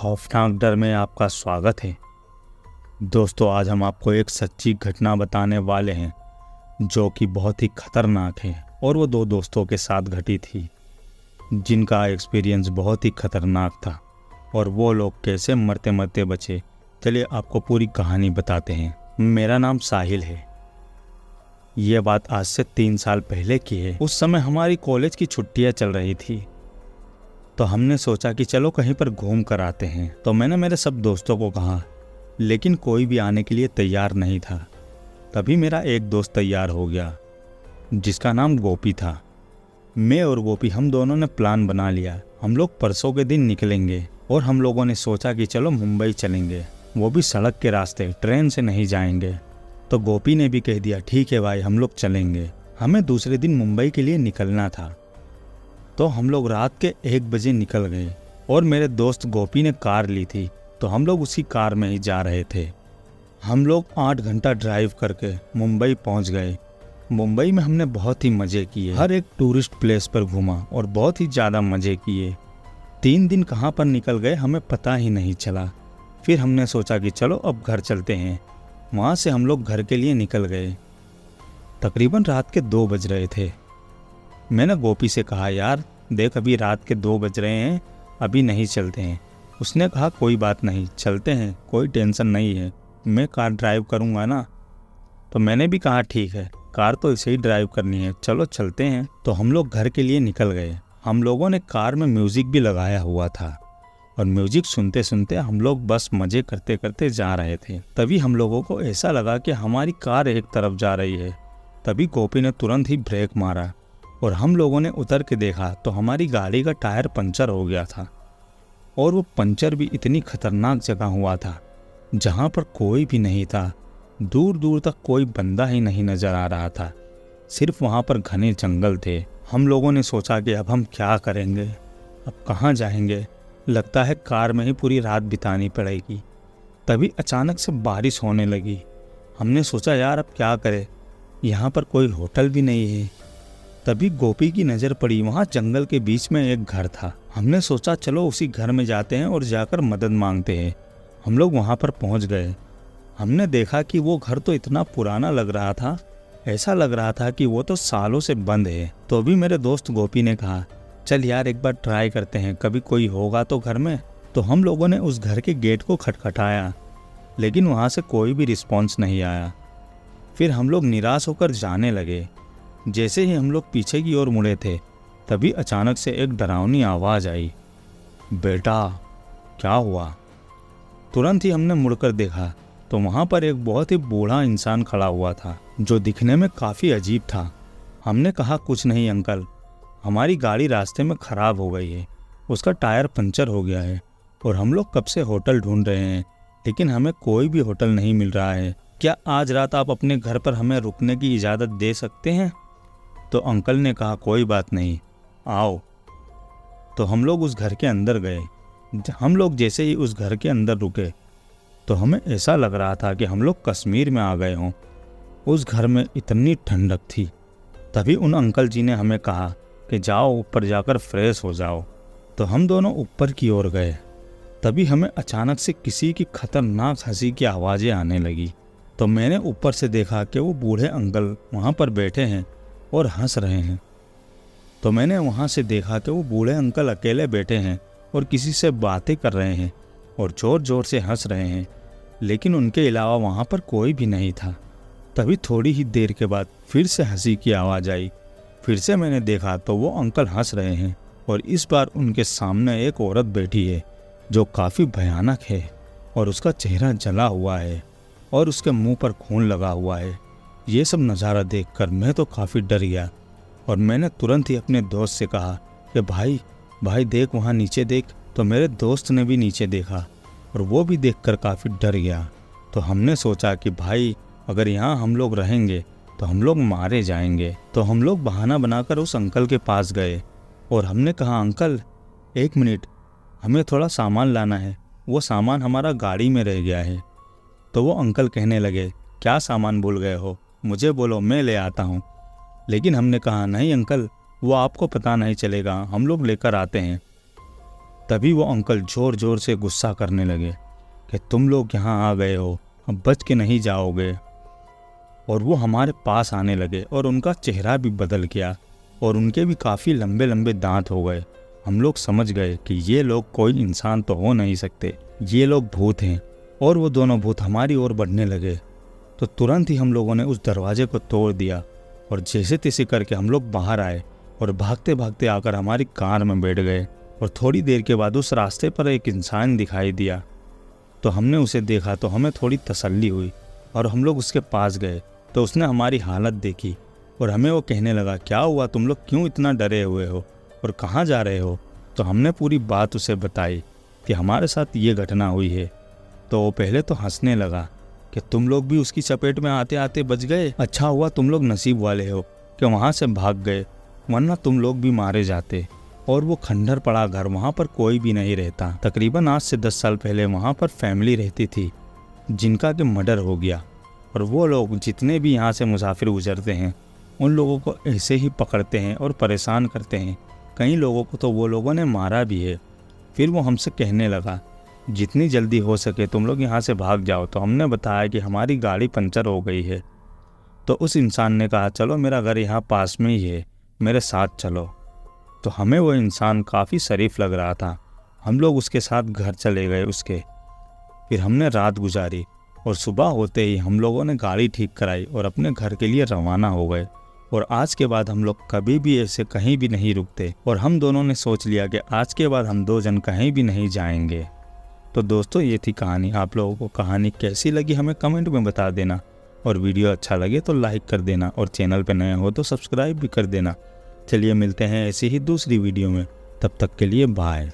खौफनाक डर में आपका स्वागत है। दोस्तों, आज हम आपको एक सच्ची घटना बताने वाले हैं जो कि बहुत ही खतरनाक है और वो दो दोस्तों के साथ घटी थी जिनका एक्सपीरियंस बहुत ही खतरनाक था और वो लोग कैसे मरते मरते बचे। चलिए आपको पूरी कहानी बताते हैं। मेरा नाम साहिल है। ये बात आज से 3 साल पहले की है। उस समय हमारी कॉलेज की छुट्टियां चल रही थी तो हमने सोचा कि चलो कहीं पर घूम कर आते हैं। तो मैंने मेरे सब दोस्तों को कहा, लेकिन कोई भी आने के लिए तैयार नहीं था। तभी मेरा एक दोस्त तैयार हो गया जिसका नाम गोपी था। मैं और गोपी हम दोनों ने प्लान बना लिया, हम लोग परसों के दिन निकलेंगे और हम लोगों ने सोचा कि चलो मुंबई चलेंगे, वो भी सड़क के रास्ते, ट्रेन से नहीं जाएंगे। तो गोपी ने भी कह दिया ठीक है भाई, हम लोग चलेंगे। हमें दूसरे दिन मुंबई के लिए निकलना था तो हम लोग रात के 1 बजे निकल गए और मेरे दोस्त गोपी ने कार ली थी तो हम लोग उसी कार में ही जा रहे थे। हम लोग 8 घंटा ड्राइव करके मुंबई पहुंच गए। मुंबई में हमने बहुत ही मज़े किए, हर एक टूरिस्ट प्लेस पर घूमा और बहुत ही ज़्यादा मज़े किए। 3 दिन कहाँ पर निकल गए हमें पता ही नहीं चला। फिर हमने सोचा कि चलो अब घर चलते हैं। वहाँ से हम लोग घर के लिए निकल गए। तकरीबन रात के 2 बज रहे थे। मैंने गोपी से कहा, यार देख अभी रात के 2 बज रहे हैं, अभी नहीं चलते हैं। उसने कहा कोई बात नहीं, चलते हैं, कोई टेंशन नहीं है, मैं कार ड्राइव करूँगा ना। तो मैंने भी कहा ठीक है, कार तो इसे ही ड्राइव करनी है, चलो चलते हैं। तो हम लोग घर के लिए निकल गए। हम लोगों ने कार में म्यूज़िक भी लगाया हुआ था और म्यूज़िक सुनते सुनते हम लोग बस मज़े करते करते जा रहे थे। तभी हम लोगों को ऐसा लगा कि हमारी कार एक तरफ जा रही है। तभी गोपी ने तुरंत ही ब्रेक मारा और हम लोगों ने उतर के देखा तो हमारी गाड़ी का टायर पंचर हो गया था। और वो पंचर भी इतनी खतरनाक जगह हुआ था जहाँ पर कोई भी नहीं था। दूर दूर तक कोई बंदा ही नहीं नज़र आ रहा था, सिर्फ वहाँ पर घने जंगल थे। हम लोगों ने सोचा कि अब हम क्या करेंगे, अब कहाँ जाएंगे, लगता है कार में ही पूरी रात बितानी पड़ेगी। तभी अचानक से बारिश होने लगी। हमने सोचा यार अब क्या करें, यहाँ पर कोई होटल भी नहीं है। तभी गोपी की नज़र पड़ी, वहाँ जंगल के बीच में एक घर था। हमने सोचा चलो उसी घर में जाते हैं और जाकर मदद मांगते हैं। हम लोग वहाँ पर पहुँच गए। हमने देखा कि वो घर तो इतना पुराना लग रहा था, ऐसा लग रहा था कि वो तो सालों से बंद है। तो भी मेरे दोस्त गोपी ने कहा चल यार एक बार ट्राई करते हैं, कभी कोई होगा तो घर में। तो हम लोगों ने उस घर के गेट को खटखटाया, लेकिन वहाँ से कोई भी रिस्पॉन्स नहीं आया। फिर हम लोग निराश होकर जाने लगे। जैसे ही हम लोग पीछे की ओर मुड़े थे तभी अचानक से एक डरावनी आवाज़ आई, बेटा क्या हुआ। तुरंत ही हमने मुड़कर देखा तो वहाँ पर एक बहुत ही बूढ़ा इंसान खड़ा हुआ था जो दिखने में काफ़ी अजीब था। हमने कहा कुछ नहीं अंकल, हमारी गाड़ी रास्ते में ख़राब हो गई है, उसका टायर पंचर हो गया है और हम लोग कब से होटल ढूंढ रहे हैं लेकिन हमें कोई भी होटल नहीं मिल रहा है। क्या आज रात आप अपने घर पर हमें रुकने की इजाज़त दे सकते हैं। तो अंकल ने कहा कोई बात नहीं, आओ। तो हम लोग उस घर के अंदर गए। हम लोग जैसे ही उस घर के अंदर रुके तो हमें ऐसा लग रहा था कि हम लोग कश्मीर में आ गए हों। उस घर में इतनी ठंडक थी। तभी उन अंकल जी ने हमें कहा कि जाओ ऊपर जाकर फ्रेश हो जाओ। तो हम दोनों ऊपर की ओर गए। तभी हमें अचानक से किसी की खतरनाक हंसी की आवाज़ें आने लगी। तो मैंने ऊपर से देखा कि वो बूढ़े अंकल वहाँ पर बैठे हैं और हंस रहे हैं। तो मैंने वहाँ से देखा कि वो बूढ़े अंकल अकेले बैठे हैं और किसी से बातें कर रहे हैं और ज़ोर ज़ोर से हंस रहे हैं, लेकिन उनके अलावा वहाँ पर कोई भी नहीं था। तभी थोड़ी ही देर के बाद फिर से हंसी की आवाज़ आई। फिर से मैंने देखा तो वो अंकल हंस रहे हैं और इस बार उनके सामने एक औरत बैठी है जो काफ़ी भयानक है और उसका चेहरा जला हुआ है और उसके मुंह पर खून लगा हुआ है। ये सब नज़ारा देखकर मैं तो काफ़ी डर गया और मैंने तुरंत ही अपने दोस्त से कहा कि भाई देख वहाँ नीचे देख। तो मेरे दोस्त ने भी नीचे देखा और वो भी देखकर काफ़ी डर गया। तो हमने सोचा कि भाई अगर यहाँ हम लोग रहेंगे तो हम लोग मारे जाएंगे। तो हम लोग बहाना बनाकर उस अंकल के पास गए और हमने कहा अंकल 1 मिनट, हमें थोड़ा सामान लाना है, वो सामान हमारा गाड़ी में रह गया है। तो वो अंकल कहने लगे क्या सामान भूल गए हो, मुझे बोलो मैं ले आता हूँ। लेकिन हमने कहा नहीं अंकल, वो आपको पता नहीं चलेगा, हम लोग लेकर आते हैं। तभी वो अंकल ज़ोर ज़ोर से गुस्सा करने लगे कि तुम लोग यहाँ आ गए हो, अब बच के नहीं जाओगे। और वो हमारे पास आने लगे और उनका चेहरा भी बदल गया और उनके भी काफ़ी लंबे लंबे दांत हो गए। हम लोग समझ गए कि ये लोग कोई इंसान तो हो नहीं सकते, ये लोग भूत हैं। और वो दोनों भूत हमारी ओर बढ़ने लगे तो तुरंत ही हम लोगों ने उस दरवाजे को तोड़ दिया और जैसे तैसे करके हम लोग बाहर आए और भागते भागते आकर हमारी कार में बैठ गए। और थोड़ी देर के बाद उस रास्ते पर एक इंसान दिखाई दिया तो हमने उसे देखा तो हमें थोड़ी तसल्ली हुई और हम लोग उसके पास गए तो उसने हमारी हालत देखी और हमें वो कहने लगा, क्या हुआ, तुम लोग क्यों इतना डरे हुए हो और कहाँ जा रहे हो। तो हमने पूरी बात उसे बताई कि हमारे साथ ये घटना हुई है। तो वो पहले तो हंसने लगा कि तुम लोग भी उसकी चपेट में आते आते बच गए, अच्छा हुआ तुम लोग नसीब वाले हो कि वहाँ से भाग गए, वरना तुम लोग भी मारे जाते। और वो खंडर पड़ा घर, वहाँ पर कोई भी नहीं रहता। तकरीबन आज से 10 साल पहले वहाँ पर फैमिली रहती थी जिनका कि मर्डर हो गया। और वो लोग जितने भी यहाँ से मुसाफिर गुजरते हैं उन लोगों को ऐसे ही पकड़ते हैं और परेशान करते हैं। कई लोगों को तो वो लोगों ने मारा भी है। फिर वो हमसे कहने लगा, जितनी जल्दी हो सके तुम लोग यहाँ से भाग जाओ। तो हमने बताया कि हमारी गाड़ी पंचर हो गई है। तो उस इंसान ने कहा, चलो मेरा घर यहाँ पास में ही है, मेरे साथ चलो। तो हमें वो इंसान काफ़ी शरीफ लग रहा था। हम लोग उसके साथ घर चले गए उसके। फिर हमने रात गुजारी और सुबह होते ही हम लोगों ने गाड़ी ठीक कराई और अपने घर के लिए रवाना हो गए। और आज के बाद हम लोग कभी भी ऐसे कहीं भी नहीं रुकते और हम दोनों ने सोच लिया कि आज के बाद हम 2 जन कहीं भी नहीं जाएंगे। तो दोस्तों, ये थी कहानी। आप लोगों को कहानी कैसी लगी हमें कमेंट में बता देना और वीडियो अच्छा लगे तो लाइक कर देना और चैनल पर नए हो तो सब्सक्राइब भी कर देना। चलिए मिलते हैं ऐसी ही दूसरी वीडियो में, तब तक के लिए बाय।